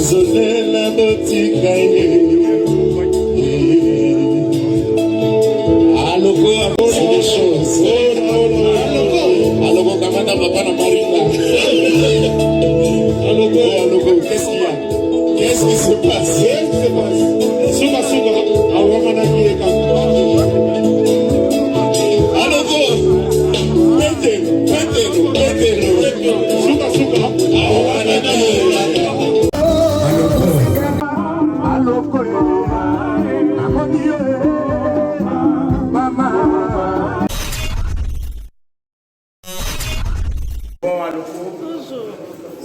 désolé la boutique aloko c'est des choses aloko kamata papa na maringa aloko qu'est-ce qu'il y a qu'est-ce qui se passe suka awamana kieka aloko petelo suka awamana kieka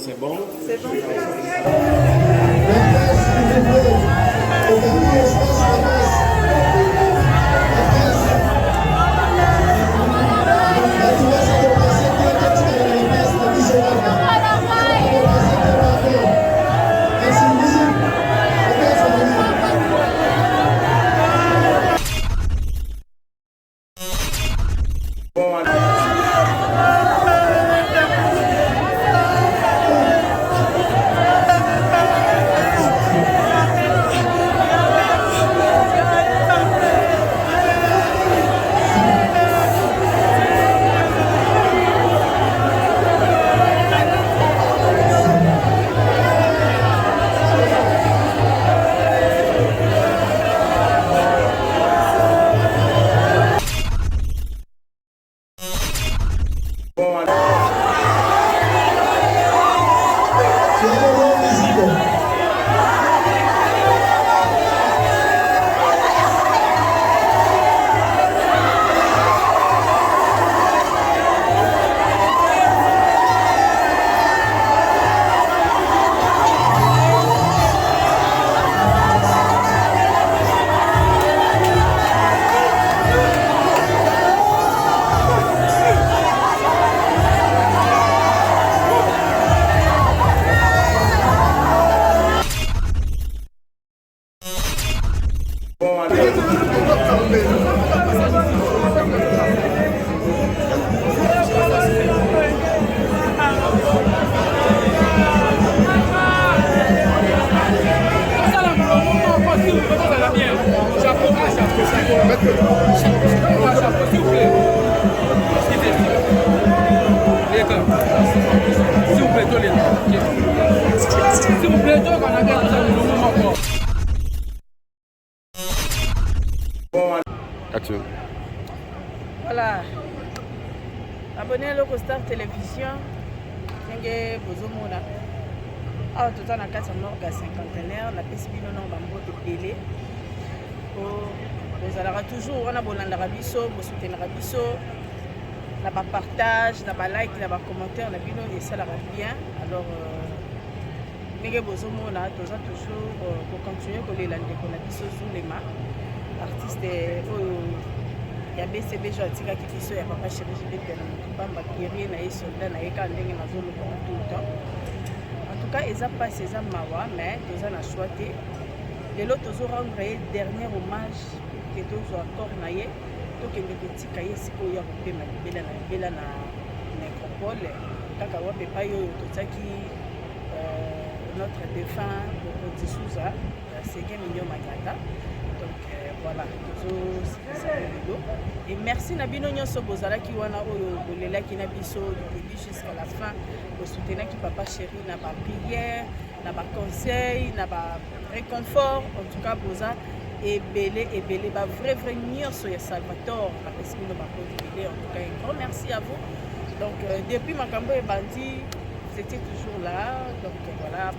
C'est bon? C'est bon. Action. Voilà. Abonnez à l'Ocostar Télévision. Tengue Bozomona. Ah, tout en a 4 morts à cinquantenaire. La PSB non bambo de Pélé. Vous allez toujours, on a beau l'Arabiso, vous soutenez l'Arabiso. On a pas partage, on a pas like, on a pas commentaire, on a bien et ça l'ara bien. Alors, Tengue Bozomona, toujours pour continuer pour les landes qu'on a biso sous les mains. Artiste il y a BCB Joatika qui fait ya papa chéri JB na mukamba guerrier na soldat na eka ndenge na zolo pour tout le temps. En tout cas, ils a passé ça mawa mais ils ont choisi de l'autre toujours rendre dernier hommage que tous encore naie to que le petit cahier siko ya kopema bela na nécropole kaka wa pepa yo totaki notre défunt de Souza c'est Mignon Magata. Donc voilà, et merci Nabino Nyoso Bozala qui wana oyo bolela qui nabiso du début jusqu'à la fin pour soutenir qui papa chéri na ba prière, na ba conseil, na ba réconfort en tout cas Boza et belé ba vrai Nyoso ya Salvatore na pesino ba belé en tout cas un grand merci à vous. Donc depuis Makambo et Bandi c'était toujours là donc voilà.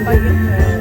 Papa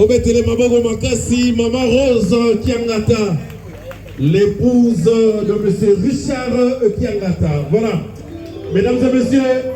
Bobetele Mabogo Makasi, Maman Rose Kiangata, l'épouse de monsieur Richard Kiangata. Voilà. Mesdames et messieurs,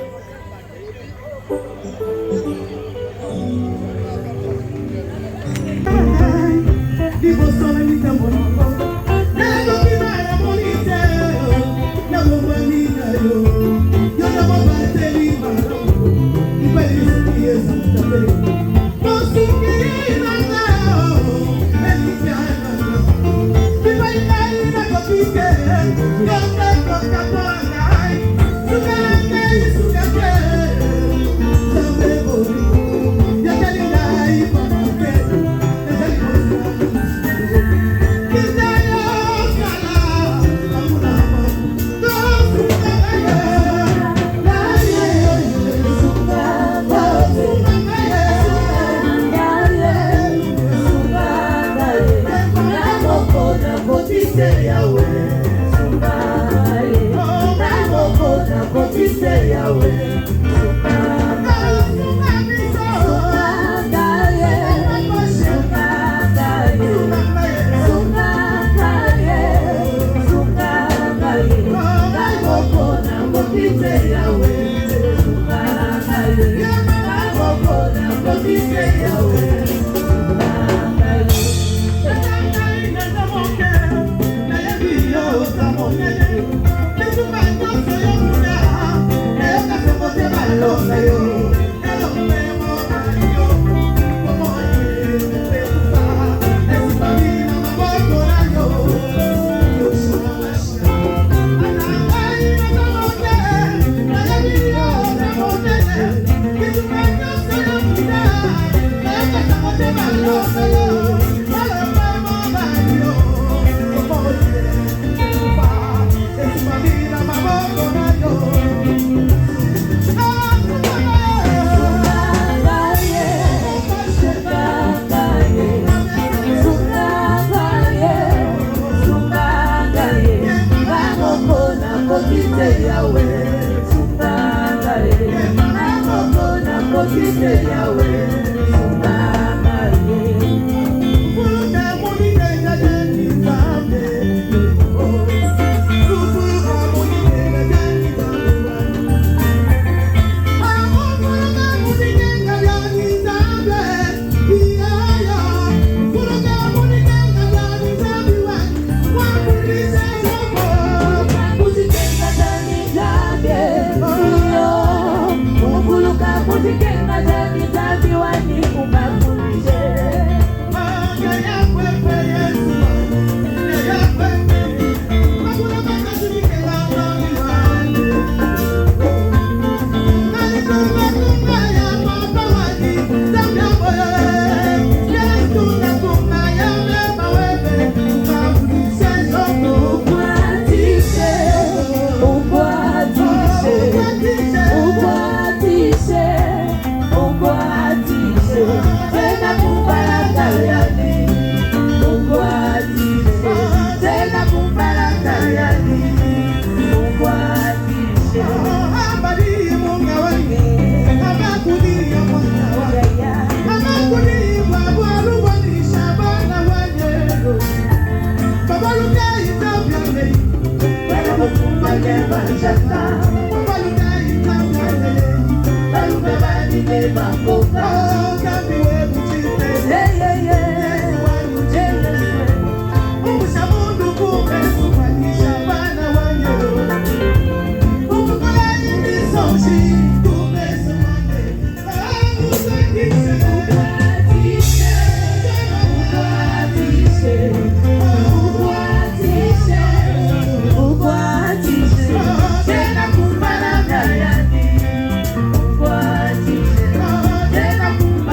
Tena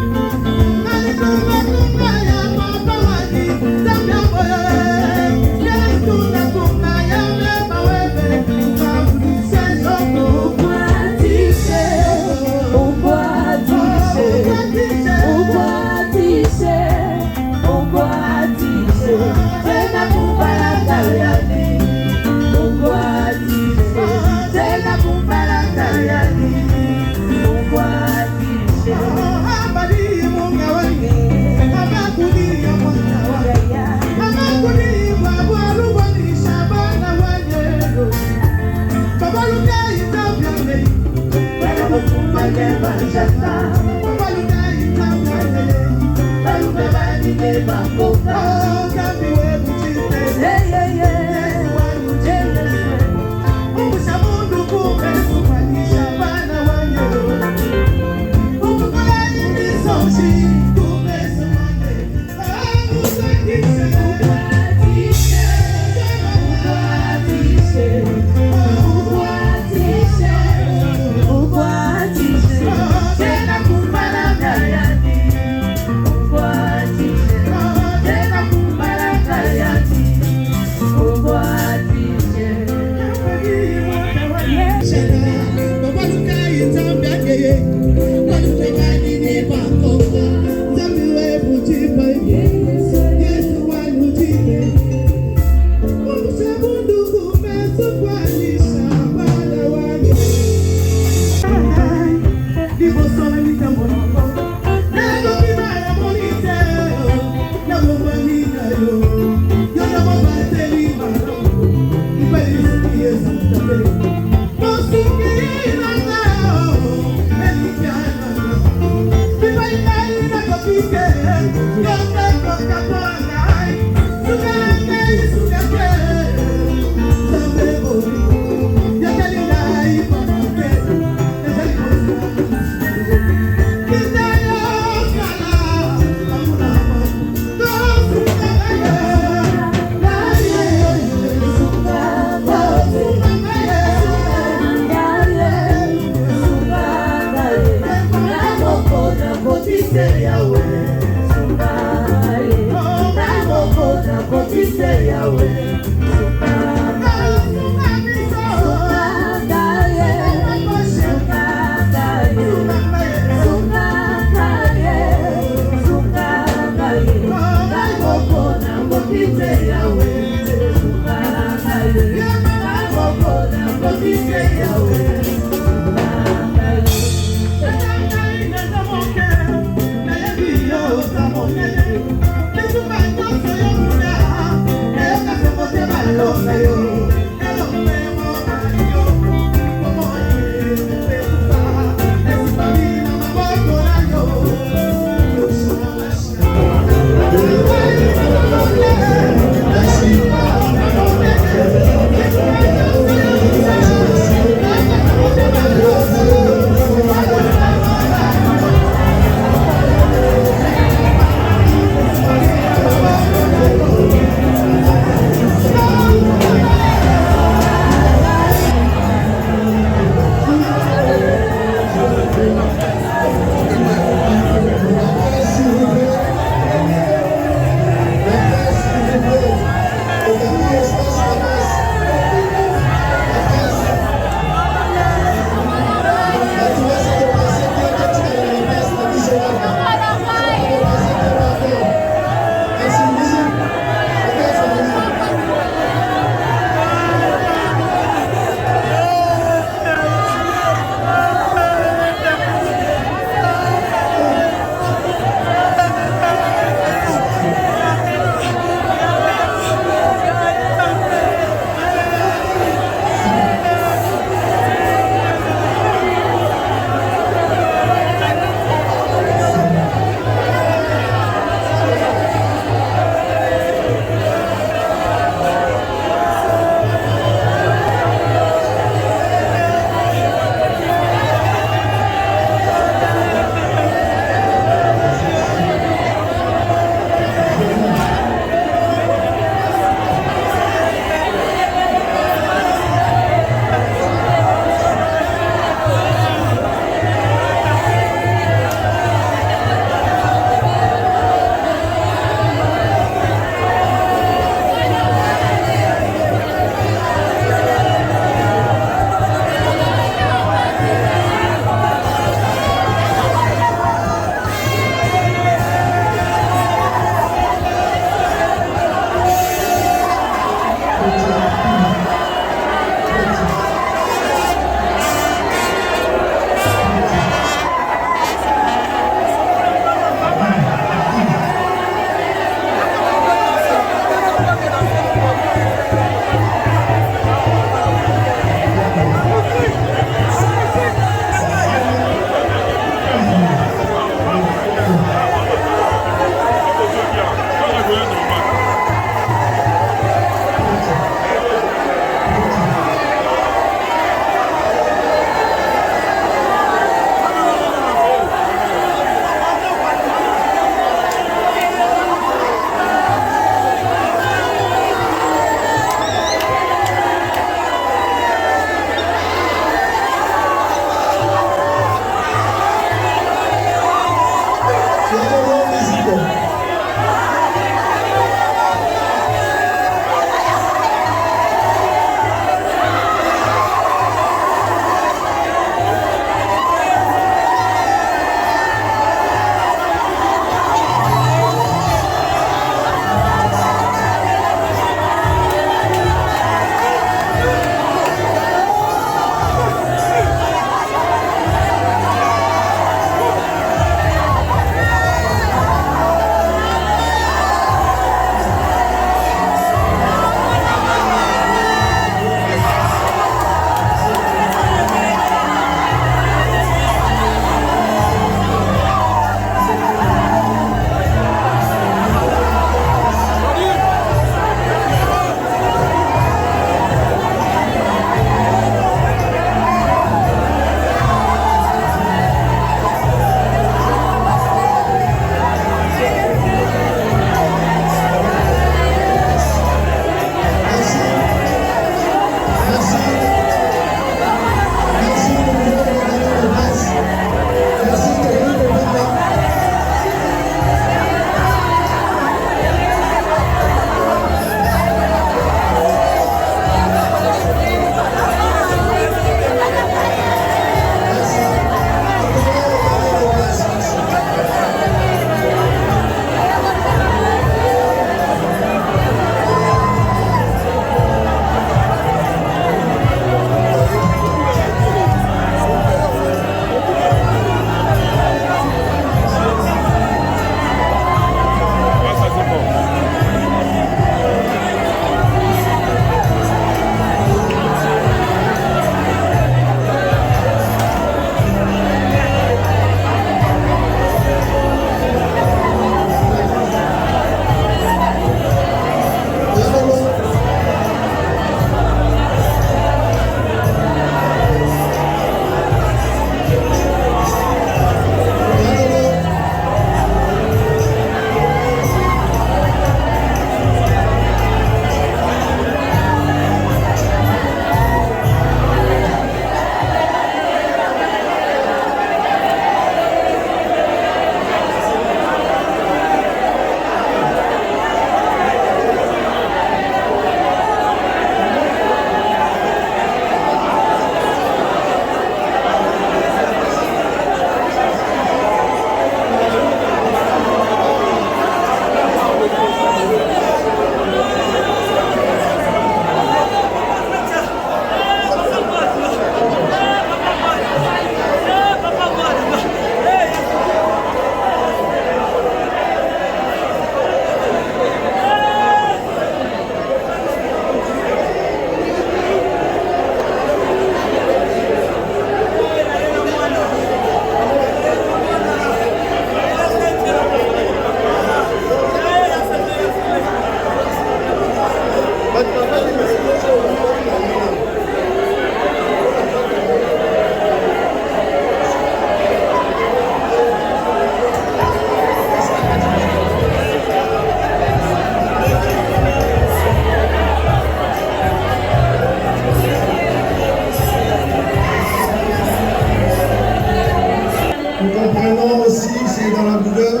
Nous comprenons aussi, c'est dans la douleur,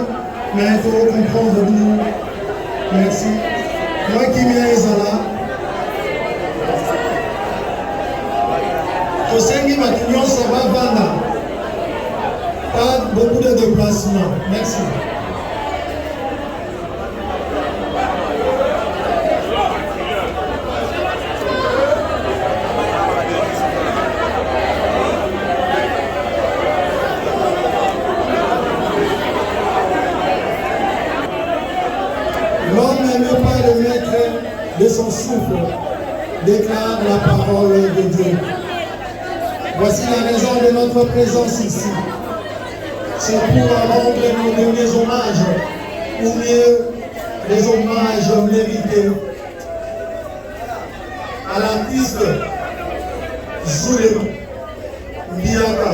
mais il faut comprendre nous. Merci. Moi qui viens là, Tosengi Matignon, ça va Vanda. Pas beaucoup de déplacements. Merci. L'homme n'est pas le maître de son souffle, déclare la parole de Dieu. Voici la raison de notre présence ici. C'est pour rendre nos derniers hommages, ou mieux, les hommages mérités à l'artiste Zulema Biaka,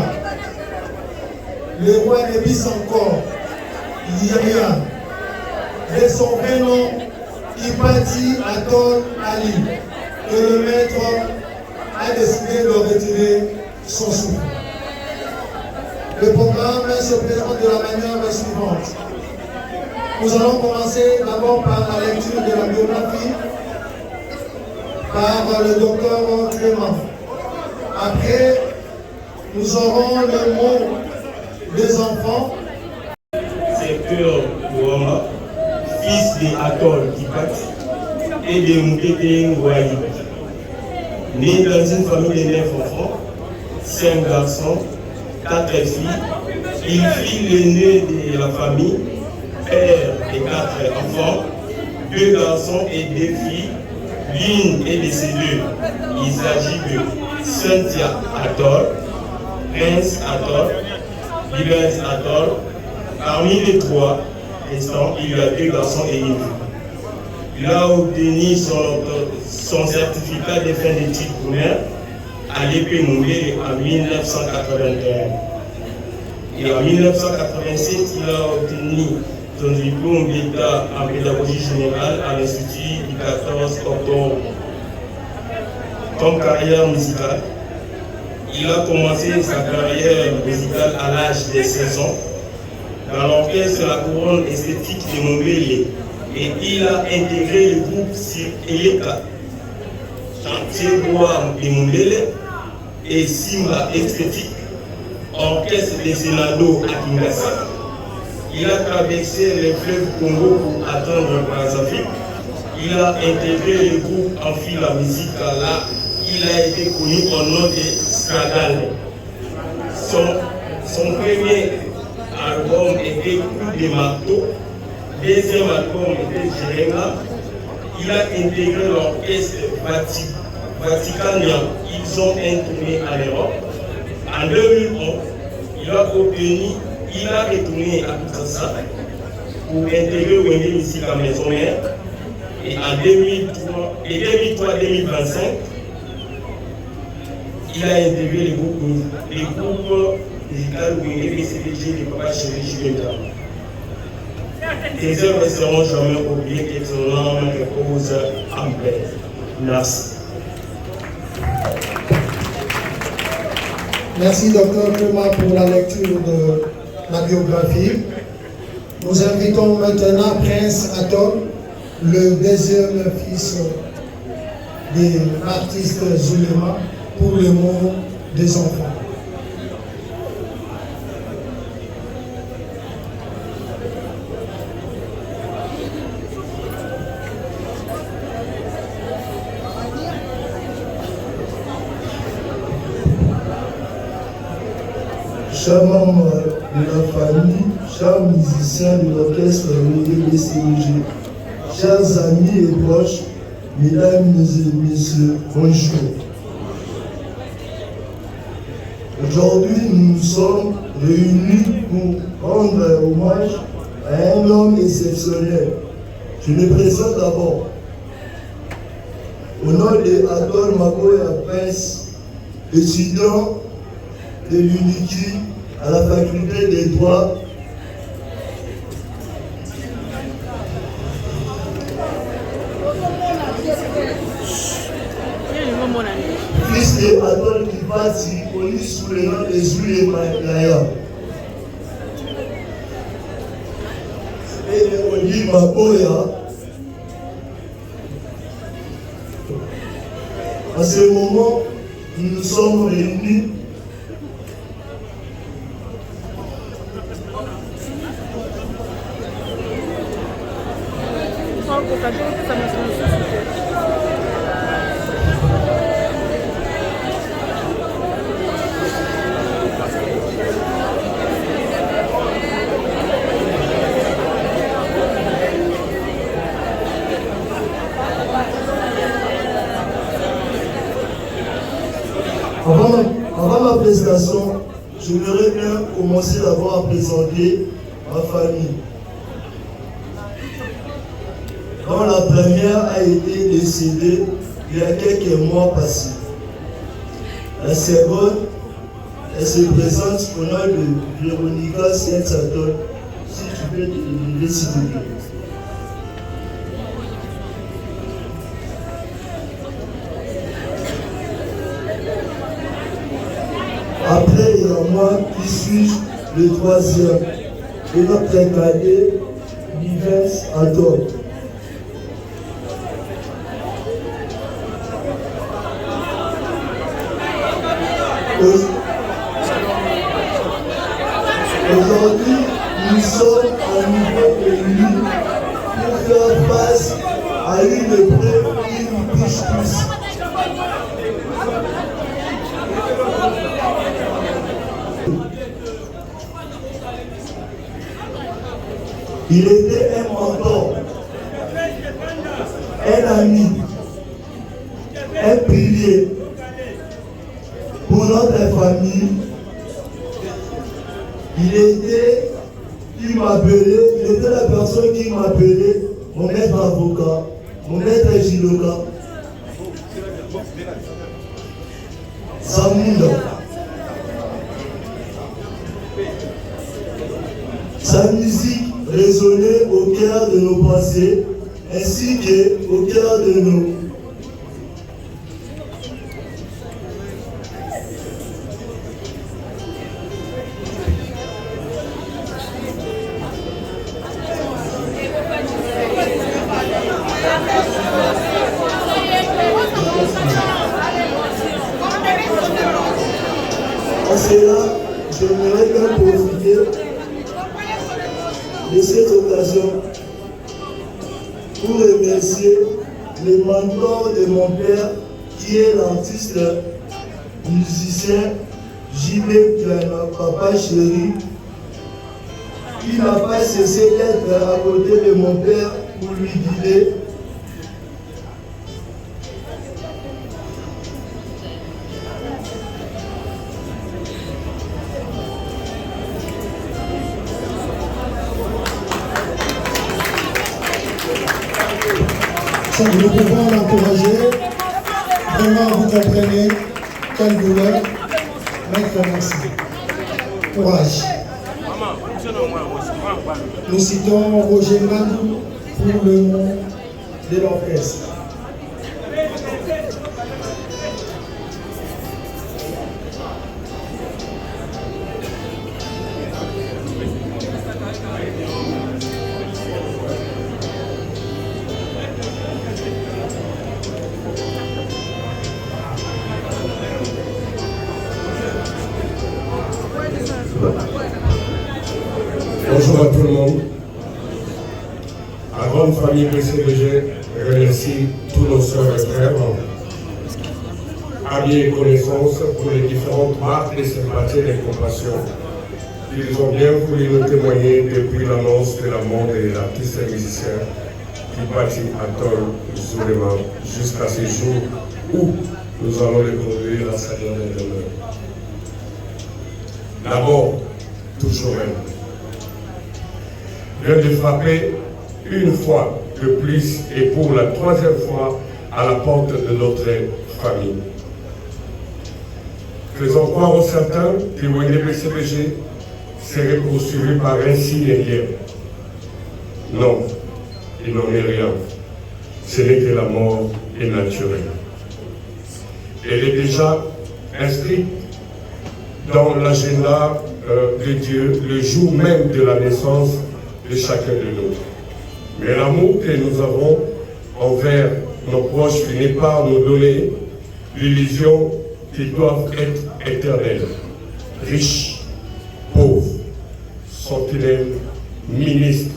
le roi des bis encore, Yaya, de son vrai nom, Ipati Atol Ali, que le maître a décidé de retirer son souffle. Le programme se présente de la manière suivante. Nous allons commencer d'abord par la lecture de la biographie par le docteur Clément. Après, nous aurons le mot des enfants. Secteur Ouama, fils de Atol Kipati et de Moukete Ngouaï. Né dans une famille de 9 enfants, 5 garçons, 4 filles, il fut l'aîné de la famille, père de 4 enfants, 2 garçons et 2 filles. L'une est décédée. Il s'agit de Cynthia Atol, Prince Atol, Libens Atol. Parmi les 3 restants, il y a 2 garçons et une fille. Il a obtenu son certificat de fin d'études primaires à l'épée Moumbé en 1981. Et en 1987, il a obtenu son diplôme d'État en pédagogie générale à l'Institut du 14 octobre. Comme carrière musicale, il a commencé sa carrière musicale à l'âge de 16 ans dans l'orchestre de la couronne esthétique de Montpellier. Et il a intégré le groupe Sir Eleka, chantier bois de Montpellier et Simba esthétique, orchestre de Senado à Kinshasa. Il a traversé le fleuve Congo pour atteindre Brazzaville. Il a intégré le groupe Amphi la musique là. Il a été connu au nom de Stradale. Son premier album était Coup de marteau. Deuxième album était Jéréma. Il a intégré l'orchestre vaticanien. Ils ont tourné en Europe. En 2011, il a retourné à Kinshasa pour intégrer Wenge Musique à Maison Mère. Et en 2003-2025, il a intégré le groupe musical Wenge PCDG de Papa Chéri Juventus. Tes œuvres ne seront jamais oubliées que ton âme repose en paix. Merci. Merci, Dr Clément, pour la lecture de la biographie. Nous invitons maintenant Prince Atol, le deuxième fils de l'artiste Zulema, pour le mot des enfants. Chers membres de la famille, chers musiciens de l'orchestre Wenge BCDG, chers amis et proches, mesdames et messieurs, bonjour. Aujourd'hui, nous nous sommes réunis pour rendre hommage à un homme exceptionnel. Je le présente d'abord. au nom de Adol Makoya Prince, étudiant de l'UNIKI à la faculté des droits, fils de Adol Kibati, connu sous le nom de Zouye Malaya, et de Oli Makoya. À ce moment, nous nous sommes réunis avant ma présentation, je voudrais bien commencer d'abord à présenter ma famille. Quand la première a été décédée il y a quelques mois passés, la seconde, elle se présente au nom de Véronica Saint-Adol. Si tu peux te lever, s'il te plaît. Après, il y a moi qui suis le troisième et notre cadet, Vivens Adol. Aujourd'hui, nous sommes à niveau réunis pour faire face à une épreuve qui nous touche tous. Il était un mentor, un ami, un pilier pour notre famille. Il était la personne qui m'appelait mon maître avocat, mon maître Giloka, Samunda. Sa musique résonnait au cœur de nos pensées ainsi qu'au cœur de nos En cela, j'aimerais bien profiter de cette occasion pour remercier le mentor de mon père qui est l'artiste musicien JB Piana, papa chéri. Il n'a pas cessé d'être à côté de mon père pour lui guider. Nous pouvons l'encourager. Vraiment, vous comprenez quelle douleur. Maître, merci. Courage. Nous citons Roger Mandou pour le nom de l'orchestre. Bonjour à tout le monde. La grande famille PCBG remercie tous nos sœurs et frères, amis et connaissances pour les différentes marques de sympathie et de compassion qu'ils ont bien voulu nous témoigner depuis l'annonce de la mort de l'artiste et musicien Kibati Adol Zulema jusqu'à ce jour où nous allons le conduire à sa dernière demeure. D'abord, toujours même. Vient de frapper une fois de plus et pour la troisième fois à la porte de notre famille. Faisons croire aux certains que WNDBCBG serait poursuivi par un signe rien. Non, il n'en est rien. Ce n'est que la mort est naturelle. Elle est déjà inscrite dans l'agenda de Dieu le jour même de la naissance de chacun de nous. Mais l'amour que nous avons envers nos proches finit par nous donner l'illusion qu'ils doivent être éternels, riches, pauvres, sentinelles, ministres.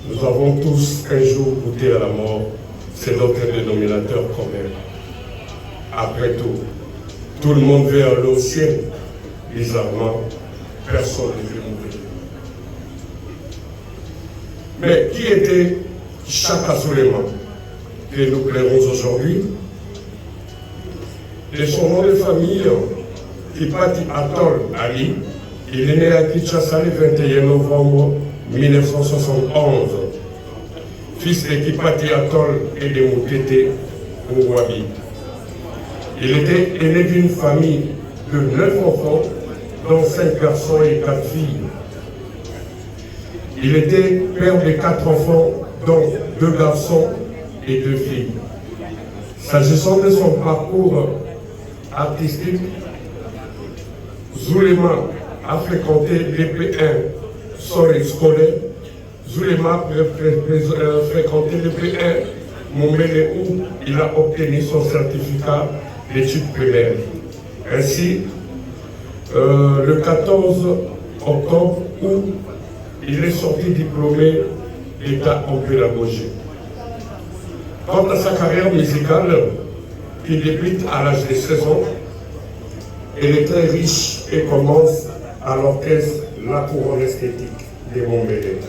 Nous avons tous un jour goûté à la mort, c'est notre dénominateur commun. Après tout le monde veut aller au ciel, bizarrement, personne ne veut mourir. Mais qui était Chaka Souleymane que nous plairons aujourd'hui? De son nom de famille, Kipati Atol Ali, il est né à Kinshasa le 21 novembre 1971, fils de Kipati Atol et de Moutete Mouabi. Il était aîné d'une famille de 9 enfants, dont 5 garçons et 4 filles. Il était père de 4 enfants, dont 2 garçons et 2 filles. S'agissant de son parcours artistique, Zulema a fréquenté l'EP1 Sorel scolaire. Zulema a fréquenté l'EP1 Mombele où il a obtenu son certificat d'études primaires. Ainsi, le 14 octobre où il est sorti diplômé d'État en pédagogie. Quant à sa carrière musicale, qui débute à l'âge de 16 ans, elle est très riche et commence à l'orchestre La Couronne Esthétique de Montbéliard.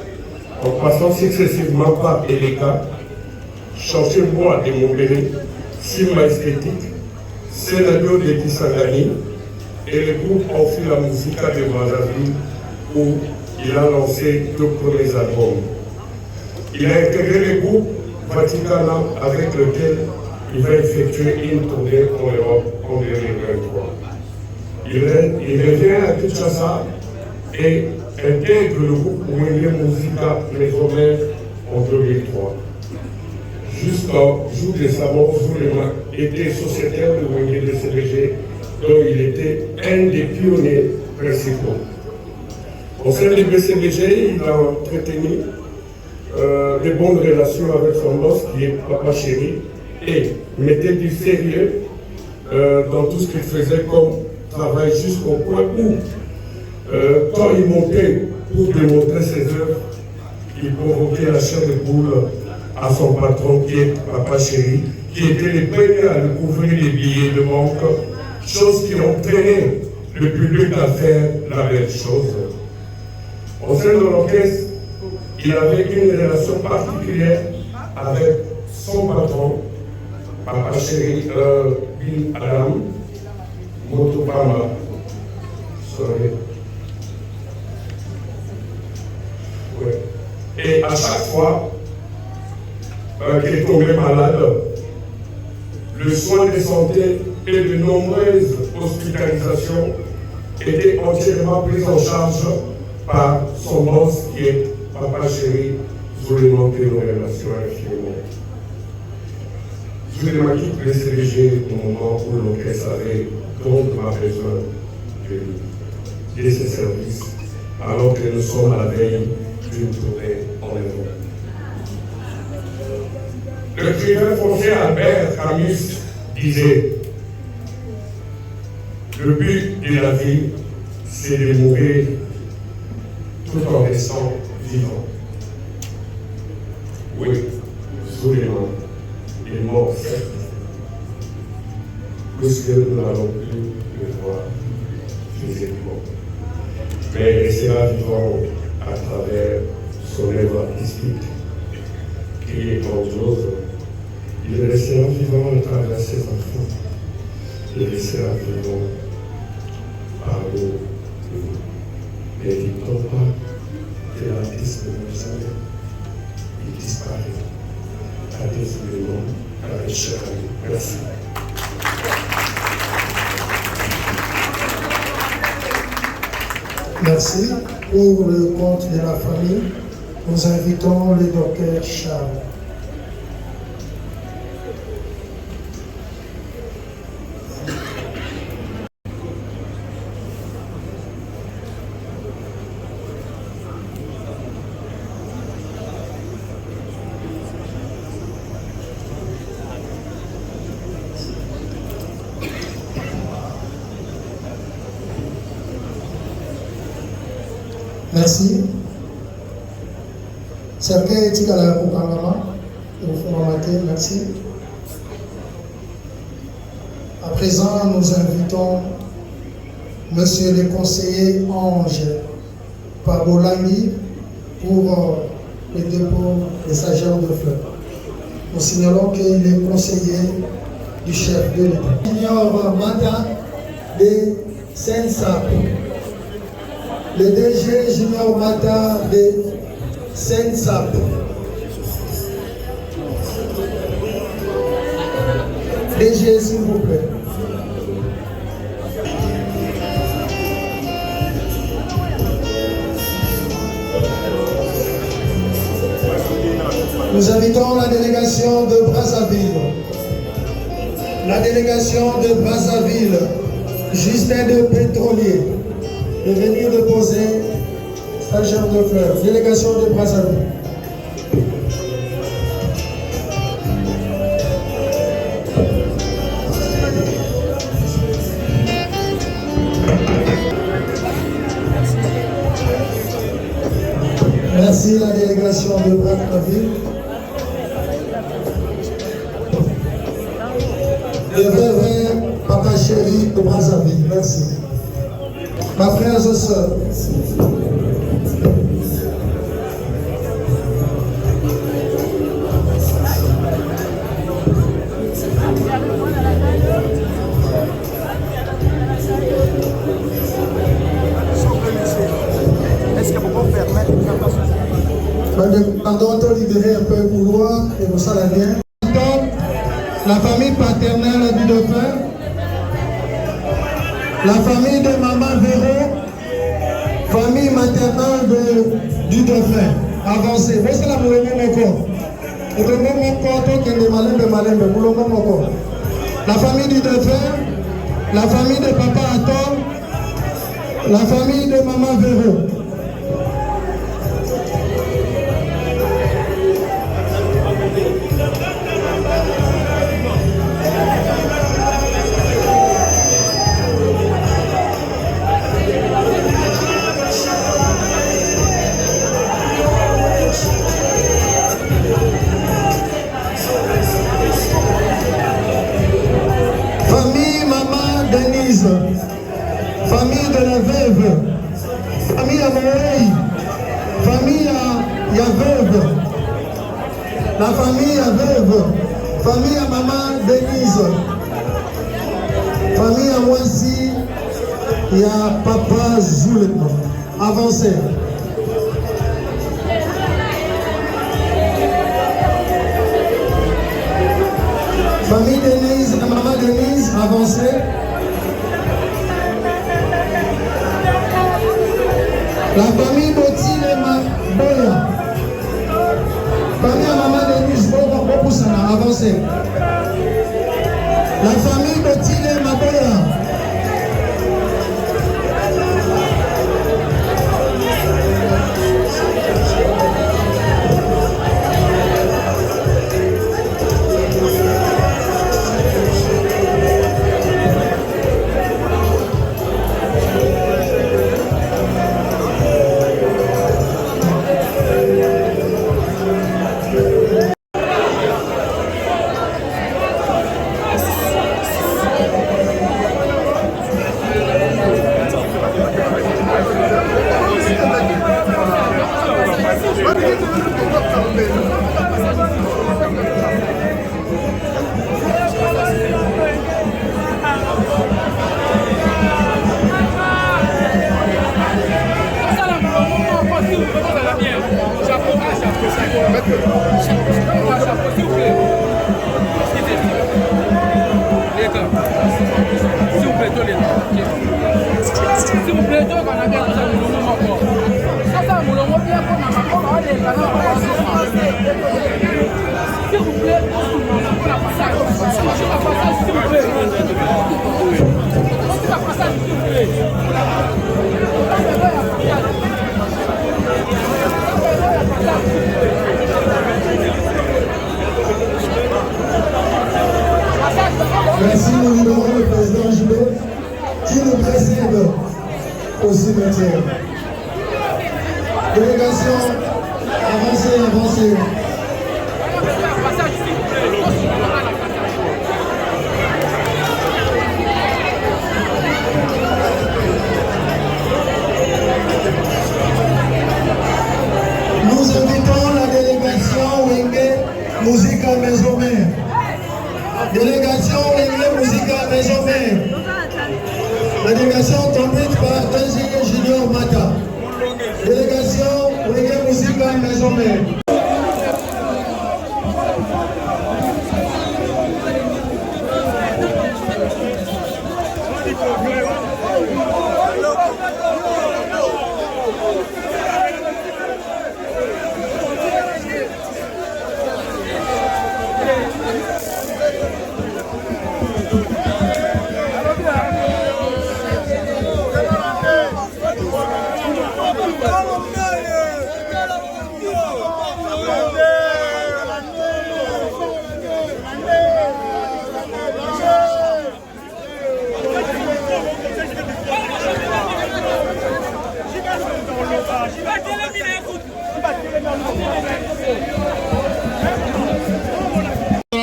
En passant successivement par Eleka, Chantier-Bois de Montbéliard, Sima Esthétique, Scénario de Kisangani et le groupe Enfila Musica de Brazzaville où il a lancé 2 premiers albums. Il a intégré le groupe Vaticana avec lequel il va effectuer une tournée en Europe en 2023. Il revient à Kinshasa et intègre le groupe Wenge Musica Maison Mère en 2003. Jusqu'au jour de sa mort, Zulema était sociétaire de Wenge BCBG, dont il était un des pionniers principaux. Au sein du BCBG, il a entretenu de bonnes relations avec son boss, qui est Papa Chéri, et mettait du sérieux dans tout ce qu'il faisait comme travail jusqu'au point où, quand il montait pour démontrer ses œuvres, il provoquait la chair de poule à son patron qui est Papa Chéri, qui était le premier à lui couvrir les billets de banque, chose qui entraînait le public à faire la même chose. Au sein de l'orchestre, il avait une relation particulière avec son patron, Papa Chéri Bin Adam Motopama. Ouais. Et à chaque fois qu'il est tombé malade, le soin de santé et de nombreuses hospitalisations étaient entièrement pris en charge par son boss qui est Papa Chéri Zulema, qui est une relation infiniment. Zulema quitte le CBG au moment où l'orchestre avait grandement besoin de ses services, alors que nous sommes à la veille d'une tournée en Europe. L'écrivain français Albert Camus disait: le but de la vie, c'est de mourir tout en restant vivant. Oui, Zulema est mort, certes, puisque nous n'allons plus le voir physiquement. Mais il restera vivant à travers son œuvre artistique, qui est grandiose. Il restera vivant à travers ses enfants. Il restera vivant par nous. N'hésitons pas que l'artiste de nos années, il disparaît. À des éléments, à chers amis. Merci. Merci. Pour le compte de la famille, nous invitons le docteur Charles. Merci. Sergei Tikala Koukangama, merci. À présent, nous invitons Monsieur le conseiller Ange Pabolani pour le dépôt des sageurs de fleurs. Nous signalons qu'il est conseiller du chef de l'État. Junior Mata de Sensap. Le DG Junior Mata de Sensap. DG, s'il vous plaît. Nous invitons la délégation de Brazzaville. La délégation de Brazzaville, Justin de Pétrolier, de venir déposer stagiaire de fleurs. Délégation de Brazzaville. Merci la délégation de Brazzaville. Le révérend Papa Chéri de Brazzaville. Merci. Ma frère et sœurs. Est-ce que vous pouvez permettre pardon, de libérer un peu le couloir et vous ça la bien. La famille paternelle du dauphin, la famille de Maman Véro, famille maternelle du dauphin. Avancez. Vous c'est la moulombo moko. Et le moment moko, qui est malembe, moulombo moko. La famille du dauphin, la famille de Papa Atom, la famille de Maman Véro. Famille Maman Denise, famille de la veuve, famille à Moreille, famille à veuve, la famille à veuve, famille à Maman Denise, famille à Moissy, il y a Papa Zoulé. Avancez. Famille Denise, Maman Denise, avancez. La famille Botile Maboya. Famille à Maman Denise, Bopoussana, avancez. La famille Botile Maboya. qui nous précèdent au cimetière. Délégation, avancez, avancez. Nous invitons la délégation Wenge Musique à Maison Mère. Délégation Wenge Musique à Maison Mère. La délégation conduite par ingénieur Junior Mata. Délégation Wenge Musique à Maison Mère.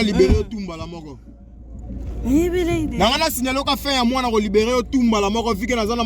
libéré Tumba la moko. Nangana signalo ka fin ya mwana ko libéré Tumba la moko vike na zana